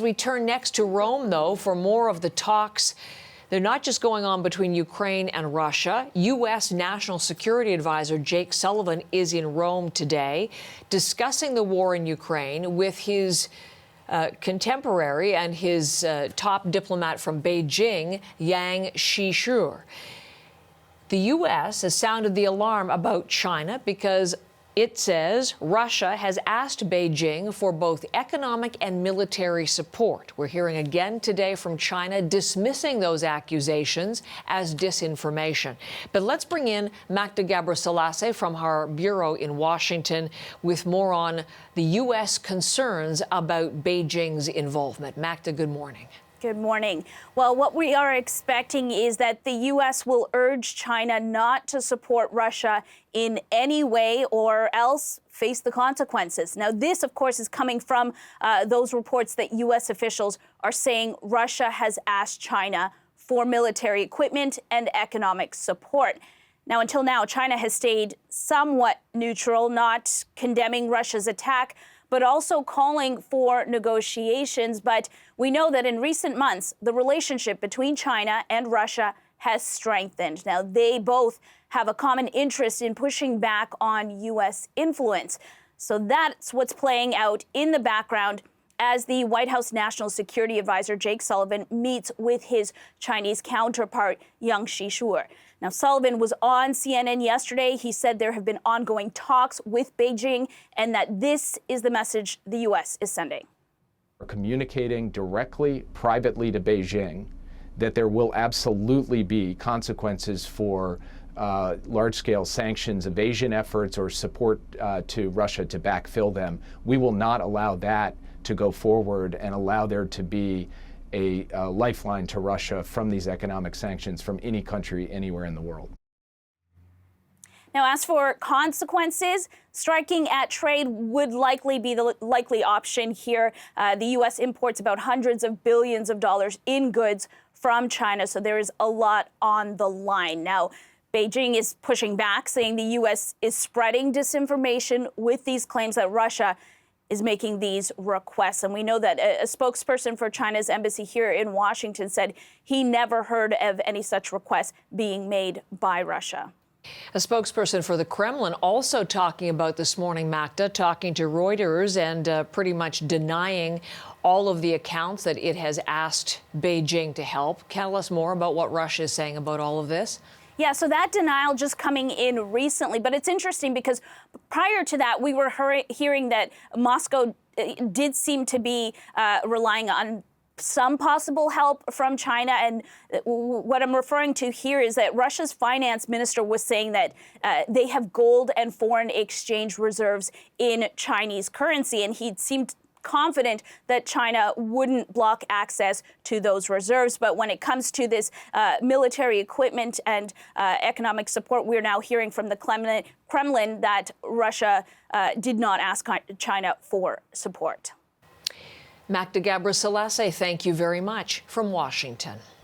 We turn next to Rome, though, for more of the talks. They're not just going on between Ukraine and Russia. U.S. National Security Advisor Jake Sullivan is in Rome today discussing the war in Ukraine with his contemporary and his top diplomat from Beijing, Yang Shishur. The U.S. has sounded the alarm about China because it says Russia has asked Beijing for both economic and military support. We're hearing again today from China dismissing those accusations as disinformation. But let's bring in Magda Gabrisalasy from our bureau in Washington with more on the U.S. concerns about Beijing's involvement. Magda, good morning. Good morning. Well, what we are expecting is that the U.S. will urge China not to support Russia in any way or else face the consequences. Now, this, of course, is coming from those reports that U.S. officials are saying Russia has asked China for military equipment and economic support. Now, until now, China has stayed somewhat neutral, not condemning Russia's attack, but also calling for negotiations. But we know that in recent months, the relationship between China and Russia has strengthened. Now, they both have a common interest in pushing back on U.S. influence. So that's what's playing out in the background as the White House National Security Advisor Jake Sullivan meets with his Chinese counterpart, Yang Shishur. Now, Sullivan was on CNN yesterday. He said there have been ongoing talks with Beijing and that this is the message the U.S. is sending. We're communicating directly, privately to Beijing that there will absolutely be consequences for large-scale sanctions, evasion efforts, or support to Russia to backfill them. We will not allow that to go forward and allow there to be a lifeline to Russia from these economic sanctions from any country anywhere in the world. Now, as for consequences, striking at trade would likely be the likely option here. The U.S. imports about hundreds of billions of dollars in goods from China, so there is a lot on the line. Now, Beijing is pushing back, saying the U.S. is spreading disinformation with these claims that Russia is making these requests. And we know that a spokesperson for China's embassy here in Washington said he never heard of any such requests being made by Russia. A spokesperson for the Kremlin also talking about this morning, Magda, talking to Reuters and pretty much denying all of the accounts that it has asked Beijing to help. Tell us more about what Russia is saying about all of this. Yeah, so that denial just coming in recently. But it's interesting because prior to that, we were hearing that Moscow did seem to be relying on some possible help from China. And what I'm referring to here is that Russia's finance minister was saying that they have gold and foreign exchange reserves in Chinese currency. And he seemed confident that China wouldn't block access to those reserves. But when it comes to this military equipment and economic support, we're now hearing from the Kremlin that Russia did not ask China for support. Magda Gabrisalasy, thank you very much from Washington.